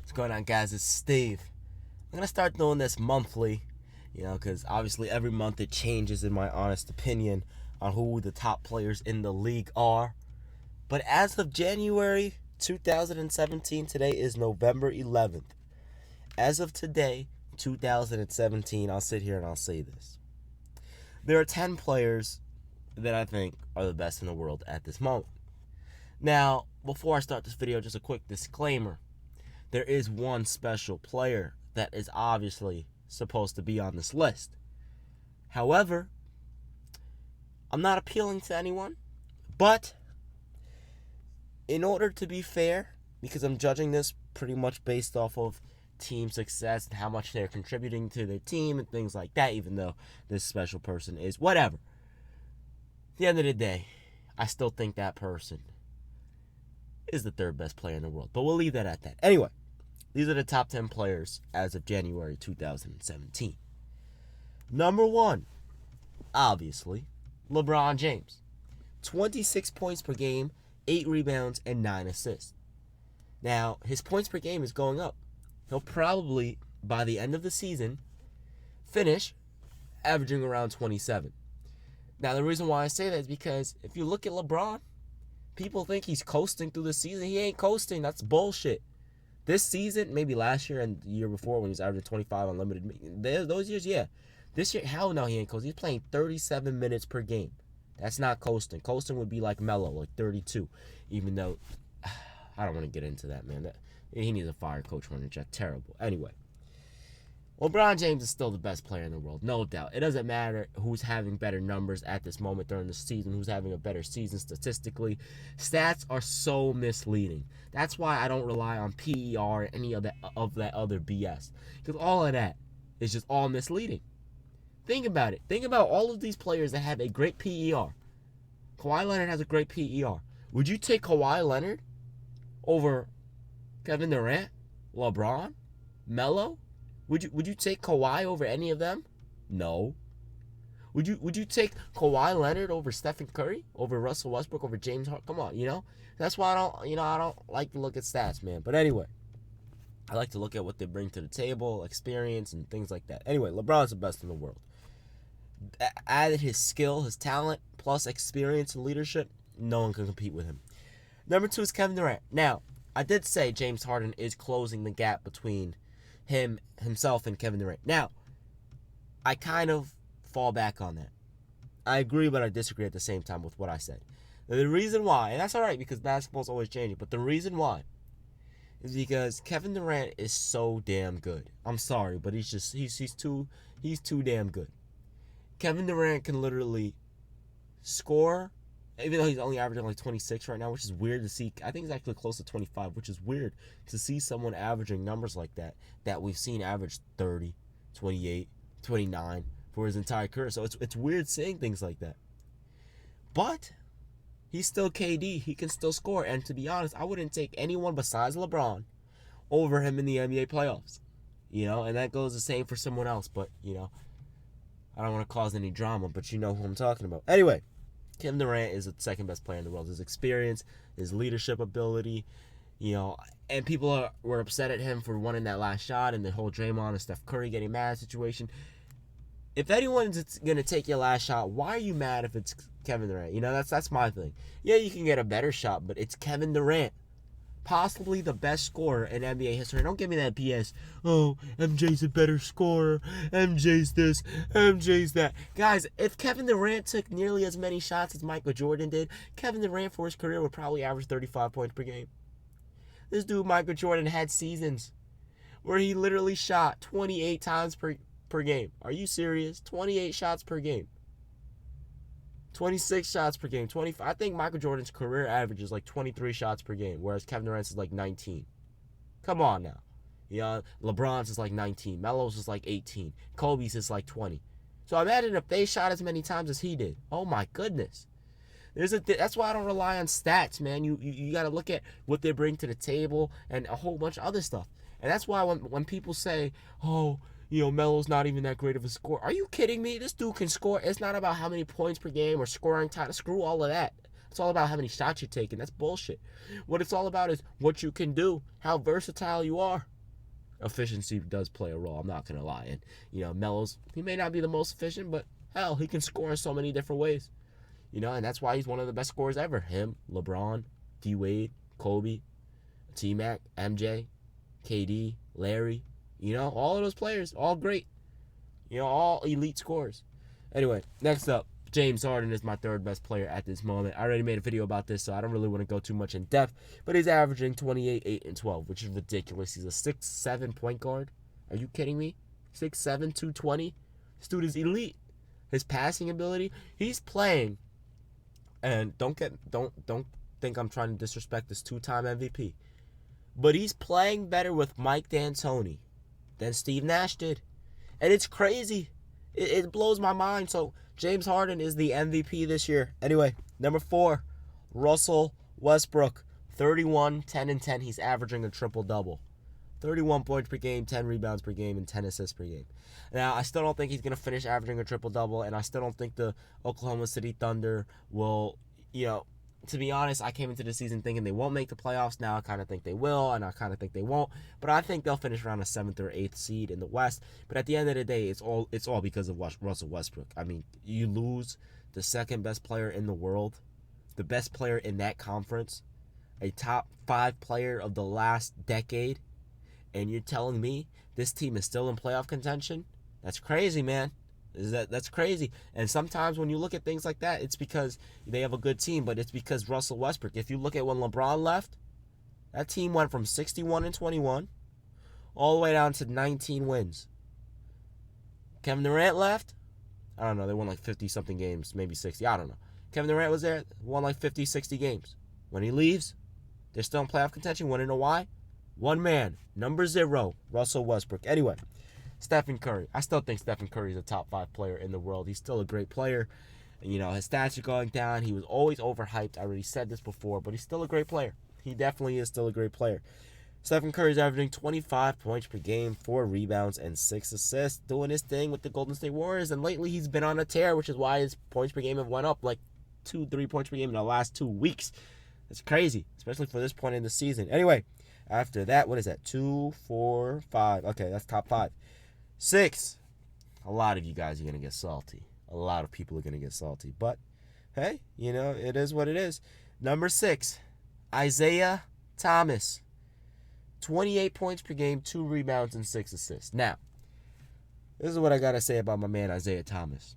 What's going on, guys? It's Steve. I'm going to start doing this monthly, because obviously every month it changes, in my honest opinion, on who the top players in the league are. But as of January 2017, today is November 11th. As of today, 2017, I'll sit here and I'll say this. There are 10 players that I think are the best in the world at this moment. Now, before I start this video, just a quick disclaimer. There is one special player that is obviously supposed to be on this list. However, I'm not appealing to anyone, but in order to be fair, because I'm judging this pretty much based off of team success and how much they're contributing to their team and things like that, even though this special person is whatever. At the end of the day, I still think that person is the third best player in the world. But we'll leave that at that. Anyway, these are the top 10 players as of January 2017. Number 1, obviously, LeBron James. 26 points per game, 8 rebounds, and 9 assists. Now, his points per game is going up. He'll probably, by the end of the season, finish averaging around 27. Now, the reason why I say that is because if you look at LeBron, people think he's coasting through the season. He ain't coasting. That's bullshit. This season, maybe last year and the year before when he was averaging 25 unlimited, those years, yeah. This year, hell no, he ain't coasting. He's playing 37 minutes per game. That's not coasting. Coasting would be like Melo, like 32. Even though, I don't want to get into that, man. He needs a fire coach running check. Terrible. Anyway. LeBron James is still the best player in the world, no doubt. It doesn't matter who's having better numbers at this moment during the season, who's having a better season statistically. Stats are so misleading. That's why I don't rely on PER or any of that other BS. Because all of that is just all misleading. Think about it. Think about all of these players that have a great PER. Kawhi Leonard has a great PER. Would you take Kawhi Leonard over Kevin Durant, LeBron, Melo? Would you take Kawhi over any of them? No. Would you take Kawhi Leonard over Stephen Curry, over Russell Westbrook, over James Harden? Come on, That's why I don't like to look at stats, man. But anyway, I like to look at what they bring to the table, experience, and things like that. Anyway, LeBron's the best in the world. Added his skill, his talent, plus experience and leadership, no one can compete with him. Number 2 is Kevin Durant. Now, I did say James Harden is closing the gap between himself and Kevin Durant. Now, I kind of fall back on that. I agree, but I disagree at the same time with what I said. Now, the reason why, and that's all right because basketball's always changing, but the reason why is because Kevin Durant is so damn good. I'm sorry, but he's too damn good. Kevin Durant can literally score, even though he's only averaging like 26 right now, which is weird to see. I think he's actually close to 25, which is weird to see someone averaging numbers like that we've seen average 30, 28, 29 for his entire career. So it's weird seeing things like that. But he's still KD. He can still score. And to be honest, I wouldn't take anyone besides LeBron over him in the NBA playoffs. And that goes the same for someone else. But, I don't want to cause any drama, but you know who I'm talking about. Anyway. Kevin Durant is the second best player in the world. His experience, his leadership ability, and people were upset at him for wanting that last shot and the whole Draymond and Steph Curry getting mad situation. If anyone's going to take your last shot, why are you mad if it's Kevin Durant? That's my thing. Yeah, you can get a better shot, but it's Kevin Durant. Possibly the best scorer in NBA history. Don't give me that BS. Oh, MJ's a better scorer. MJ's this. MJ's that. Guys, if Kevin Durant took nearly as many shots as Michael Jordan did, Kevin Durant for his career would probably average 35 points per game. This dude, Michael Jordan, had seasons where he literally shot 28 times per game. Are you serious? 28 shots per game. 26 shots per game, 25. I think Michael Jordan's career average is like 23 shots per game, whereas Kevin Durant's is like 19. Come on now. LeBron's is like 19. Melo's is like 18. Kobe's is like 20. So imagine if they shot as many times as he did. Oh my goodness. That's why I don't rely on stats, man. You got to look at what they bring to the table and a whole bunch of other stuff. And that's why when people say, oh, Melo's not even that great of a scorer. Are you kidding me? This dude can score. It's not about how many points per game or scoring time. Screw all of that. It's all about how many shots you're taking. That's bullshit. What it's all about is what you can do, how versatile you are. efficiency does play a role. I'm not going to lie. And, Melo's, he may not be the most efficient, but hell, he can score in so many different ways. And that's why he's one of the best scorers ever. Him, LeBron, D-Wade, Kobe, T-Mac, MJ, KD, Larry. All of those players, all great. All elite scorers. Anyway, next up, James Harden is my third best player at this moment. I already made a video about this, so I don't really want to go too much in depth. But he's averaging 28, 8, and 12, which is ridiculous. He's a 6'7" point guard. Are you kidding me? 6'7", 220? This dude is elite. His passing ability, he's playing. And don't think I'm trying to disrespect this two-time MVP. But he's playing better with Mike D'Antoni than Steve Nash did. And it's crazy. It blows my mind. So James Harden is the MVP this year. Anyway, number 4, Russell Westbrook. 31, 10, and 10. He's averaging a triple-double. 31 points per game, 10 rebounds per game, and 10 assists per game. Now, I still don't think he's going to finish averaging a triple-double, and I still don't think the Oklahoma City Thunder will, to be honest, I came into the season thinking they won't make the playoffs. Now I kind of think they will, and I kind of think they won't. But I think they'll finish around a 7th or 8th seed in the West. But at the end of the day, it's all because of Russell Westbrook. I mean, you lose the second best player in the world, the best player in that conference, a top 5 player of the last decade, and you're telling me this team is still in playoff contention? That's crazy, man. That's crazy. And sometimes when you look at things like that, it's because they have a good team, but it's because Russell Westbrook. If you look at when LeBron left, that team went from 61-21 all the way down to 19 wins. Kevin Durant left. I don't know. They won like 50-something games, maybe 60. I don't know. Kevin Durant was there, won like 50, 60 games. When he leaves, they're still in playoff contention. Want to know why? One man, number 0, Russell Westbrook. Anyway, Stephen Curry. I still think Stephen Curry is a top 5 player in the world. He's still a great player. His stats are going down. He was always overhyped. I already said this before, but he's still a great player. He definitely is still a great player. Stephen Curry's averaging 25 points per game, 4 rebounds, and 6 assists, doing his thing with the Golden State Warriors. And lately he's been on a tear, which is why his points per game have went up like 2-3 points per game in the last 2 weeks. It's crazy, especially for this point in the season. Anyway, after that, what is that? 2, 4, 5. Okay, that's top 5. 6. A lot of you guys are going to get salty. A lot of people are going to get salty. But, hey, it is what it is. Number 6, Isiah Thomas. 28 points per game, 2 rebounds, and 6 assists. Now, this is what I got to say about my man Isiah Thomas.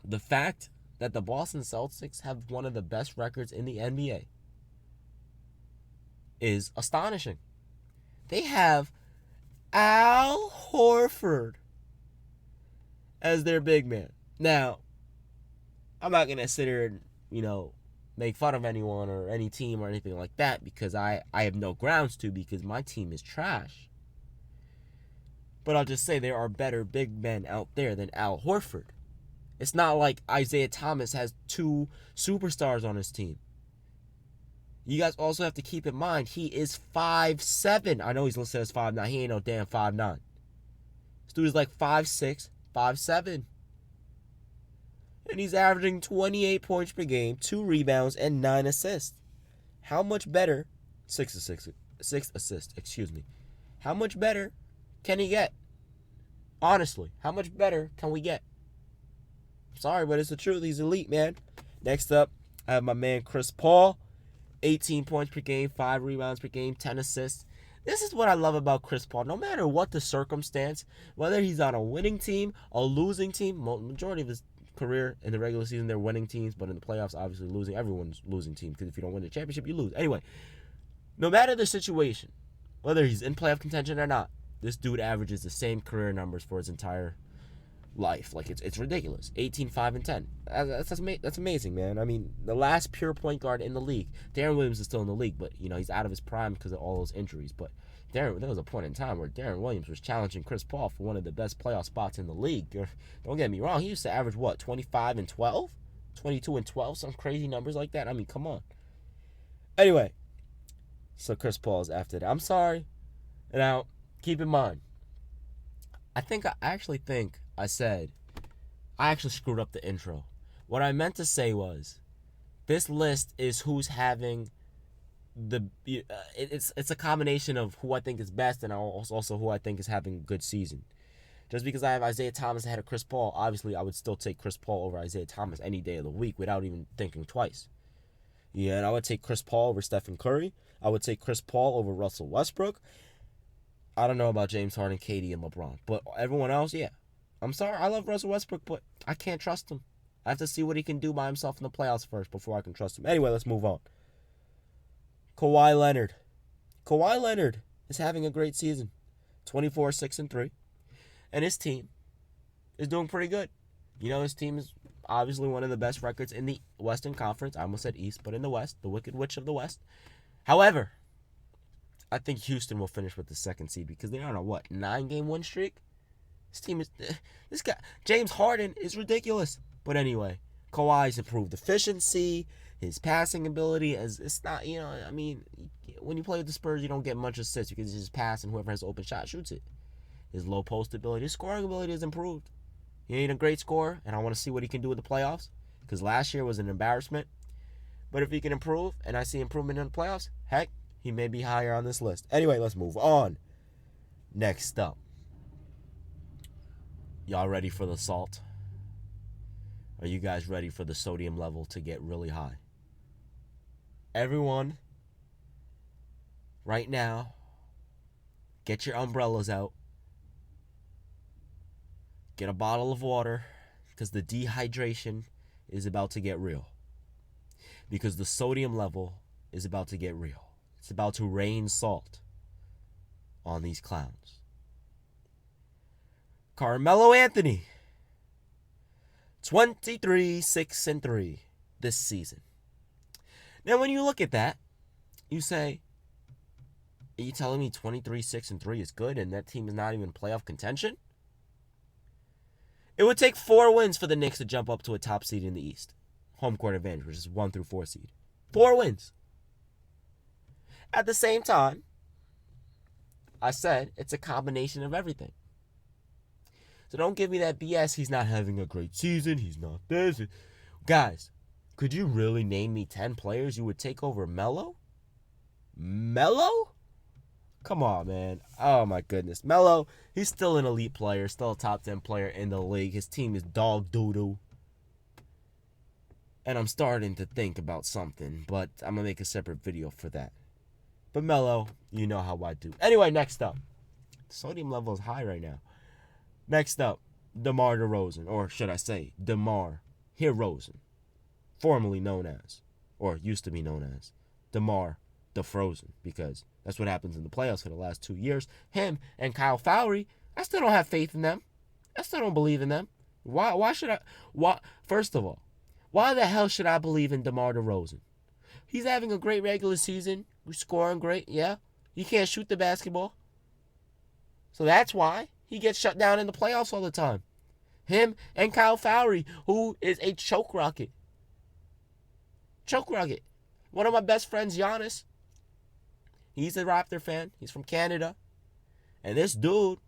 The fact that the Boston Celtics have one of the best records in the NBA is astonishing. They have Al Horford as their big man. Now, I'm not going to sit here and, make fun of anyone or any team or anything like that because I have no grounds to because my team is trash. But I'll just say there are better big men out there than Al Horford. It's not like Isiah Thomas has 2 superstars on his team. You guys also have to keep in mind, he is 5'7". I know he's listed as 5'9". He ain't no damn 5'9". This dude is like 5'6", 5'7". And he's averaging 28 points per game, 2 rebounds, and 9 assists. How much better? 6 assists, excuse me. How much better can he get? Honestly, how much better can we get? Sorry, but it's the truth. He's elite, man. Next up, I have my man Chris Paul. 18 points per game, 5 rebounds per game, 10 assists. This is what I love about Chris Paul. No matter what the circumstance, whether he's on a winning team, a losing team, majority of his career in the regular season, they're winning teams, but in the playoffs, obviously losing. Everyone's losing team because if you don't win the championship, you lose. Anyway, no matter the situation, whether he's in playoff contention or not, this dude averages the same career numbers for his entire life. Like, it's ridiculous. 18, 5, and 10. That's amazing, man. I mean, the last pure point guard in the league. Darren Williams is still in the league, but, he's out of his prime because of all those injuries. But there was a point in time where Darren Williams was challenging Chris Paul for one of the best playoff spots in the league. Don't get me wrong. He used to average, 25 and 12? 22 and 12? Some crazy numbers like that. I mean, come on. Anyway, so Chris Paul is after that. I'm sorry. Now, keep in mind, I actually screwed up the intro. What I meant to say was, this list is who's having it's a combination of who I think is best and also who I think is having a good season. Just because I have Isiah Thomas ahead of Chris Paul, obviously I would still take Chris Paul over Isiah Thomas any day of the week without even thinking twice. Yeah, and I would take Chris Paul over Stephen Curry. I would take Chris Paul over Russell Westbrook. I don't know about James Harden, KD, and LeBron, but everyone else, yeah. I'm sorry, I love Russell Westbrook, but I can't trust him. I have to see what he can do by himself in the playoffs first before I can trust him. Anyway, let's move on. Kawhi Leonard. Kawhi Leonard is having a great season. 24-6-3. And his team is doing pretty good. You know, his team is obviously one of the best records in the Western Conference. I almost said East, but in the West. The Wicked Witch of the West. However, I think Houston will finish with the second seed because they're on a, 9-game win streak? This team is... This guy, James Harden, is ridiculous. But anyway, Kawhi's improved efficiency, his passing ability. It's not, I mean, when you play with the Spurs, you don't get much assists because you just pass and whoever has an open shot shoots it. His low post ability, his scoring ability has improved. He ain't a great scorer, and I want to see what he can do in the playoffs because last year was an embarrassment. But if he can improve, and I see improvement in the playoffs, heck, he may be higher on this list. Anyway, let's move on. Next up. Y'all ready for the salt? Are you guys ready for the sodium level to get really high? Everyone, right now, get your umbrellas out. Get a bottle of water because the dehydration is about to get real. Because the sodium level is about to get real. It's about to rain salt on these clowns. Carmelo Anthony, 23-6-3 this season. Now, when you look at that, you say, are you telling me 23-6-3 is good and that team is not even playoff contention? It would take 4 wins for the Knicks to jump up to a top seed in the East. Home court advantage, which is 1 through 4 seed. 4 wins. At the same time, I said it's a combination of everything. So don't give me that BS. He's not having a great season. He's not this. Guys, could you really name me 10 players you would take over Melo? Melo? Come on, man. Oh, my goodness. Melo, he's still an elite player, still a top 10 player in the league. His team is dog doo-doo. And I'm starting to think about something, but I'm going to make a separate video for that. But Melo, you know how I do. Anyway, next up. The sodium level is high right now. Next up, DeMar DeRozan, or should I say, DeMar DeRozan, formerly known as, or used to be known as, DeMar DeFrozen, because that's what happens in the playoffs for the last 2 years. Him and Kyle Lowry, I still don't have faith in them. I still don't believe in them. Why should I? First of all, why the hell should I believe in DeMar DeRozan? He's having a great regular season. We're scoring great, yeah. He can't shoot the basketball. So that's why he gets shut down in the playoffs all the time. Him and Kyle Lowry, who is a choke rocket. Choke rocket. One of my best friends, Giannis, he's a Raptor fan. He's from Canada. And this dude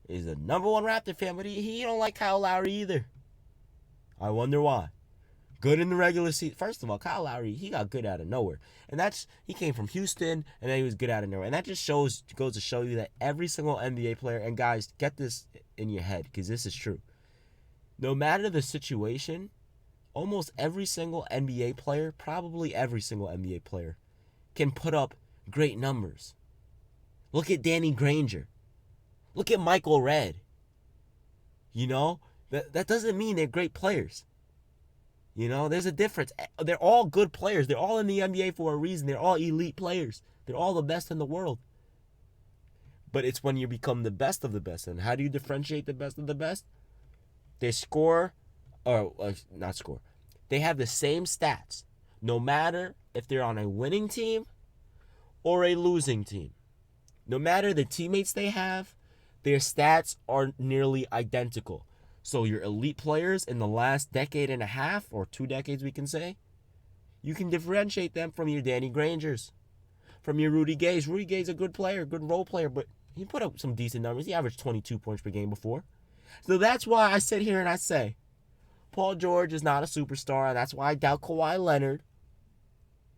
is the #1 Raptor fan, but he don't like Kyle Lowry either. I wonder why. Good in the regular season. First of all, Kyle Lowry, he got good out of nowhere. And he came from Houston, and then he was good out of nowhere. And that just goes to show you that every single NBA player, and guys, get this in your head, because this is true. No matter the situation, almost every single NBA player, probably every single NBA player, can put up great numbers. Look at Danny Granger. Look at Michael Redd. You know, that doesn't mean they're great players. You know, there's a difference. They're all good players. They're all in the NBA for a reason. They're all elite players. They're all the best in the world. But it's when you become the best of the best. And how do you differentiate the best of the best? They score, not score. They have the same stats, no matter if they're on a winning team or a losing team. No matter the teammates they have, their stats are nearly identical. So your elite players in the last decade and a half, or 2 decades we can say, you can differentiate them from your Danny Grangers, from your Rudy Gays. Rudy Gay's a good player, good role player, but he put up some decent numbers. He averaged 22 points per game before. So that's why I sit here and I say, Paul George is not a superstar, and that's why I doubt Kawhi Leonard.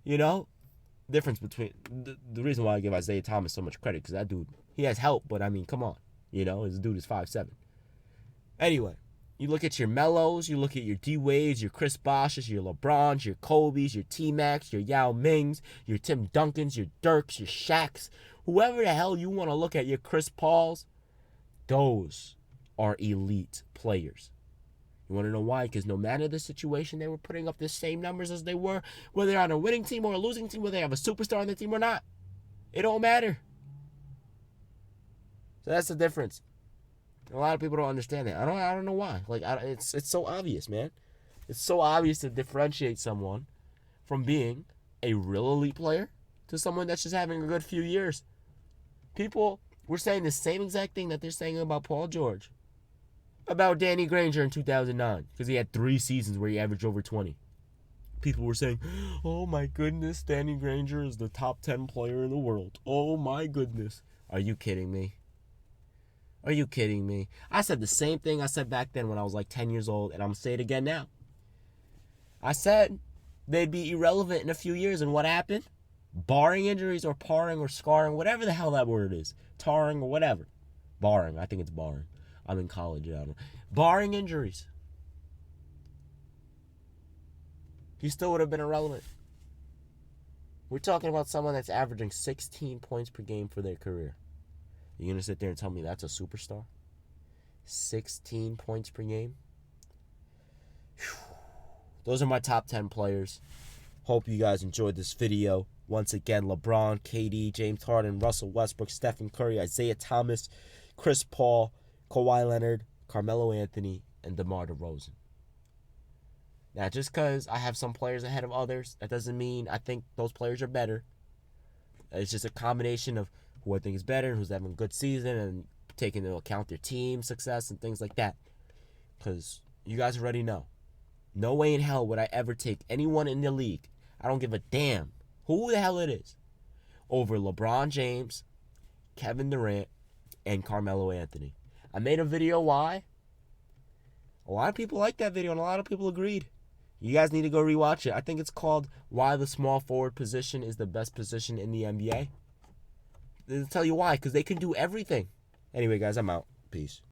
You know, difference between the reason why I give Isiah Thomas so much credit, because that dude, he has help, but I mean, come on, this dude is 5'7". Anyway, you look at your Melos, you look at your D-Wades, your Chris Boshes, your LeBrons, your Kobe's, your T-Macs, your Yao Mings, your Tim Duncans, your Dirks, your Shaqs, whoever the hell you want to look at, your Chris Pauls, those are elite players. You want to know why? Because no matter the situation, they were putting up the same numbers as they were, whether they're on a winning team or a losing team, whether they have a superstar on the team or not. It don't matter. So that's the difference. A lot of people don't understand that. I don't know why. It's so obvious, man. It's so obvious to differentiate someone from being a real elite player to someone that's just having a good few years. People were saying the same exact thing that they're saying about Paul George, about Danny Granger in 2009, because he had 3 seasons where he averaged over 20. People were saying, oh my goodness, Danny Granger is the top 10 player in the world. Oh my goodness. Are you kidding me? Are you kidding me? I said the same thing I said back then when I was like 10 years old, and I'm going to say it again now. I said they'd be irrelevant in a few years, and what happened? Barring injuries or parring or scarring, whatever the hell that word is. Tarring or whatever. Barring. I think it's barring. I'm in college. I don't know. Barring injuries, he still would have been irrelevant. We're talking about someone that's averaging 16 points per game for their career. You're going to sit there and tell me that's a superstar? 16 points per game? Whew. Those are my top 10 players. Hope you guys enjoyed this video. Once again, LeBron, KD, James Harden, Russell Westbrook, Stephen Curry, Isiah Thomas, Chris Paul, Kawhi Leonard, Carmelo Anthony, and DeMar DeRozan. Now, just because I have some players ahead of others, that doesn't mean I think those players are better. It's just a combination of who I think is better, who's having a good season, and taking into account their team success and things like that. Because you guys already know. No way in hell would I ever take anyone in the league, I don't give a damn who the hell it is, over LeBron James, Kevin Durant, and Carmelo Anthony. I made a video why. A lot of people liked that video, and a lot of people agreed. You guys need to go rewatch it. I think it's called Why the Small Forward Position is the Best Position in the NBA. They'll tell you why, because they can do everything. Anyway, guys, I'm out. Peace.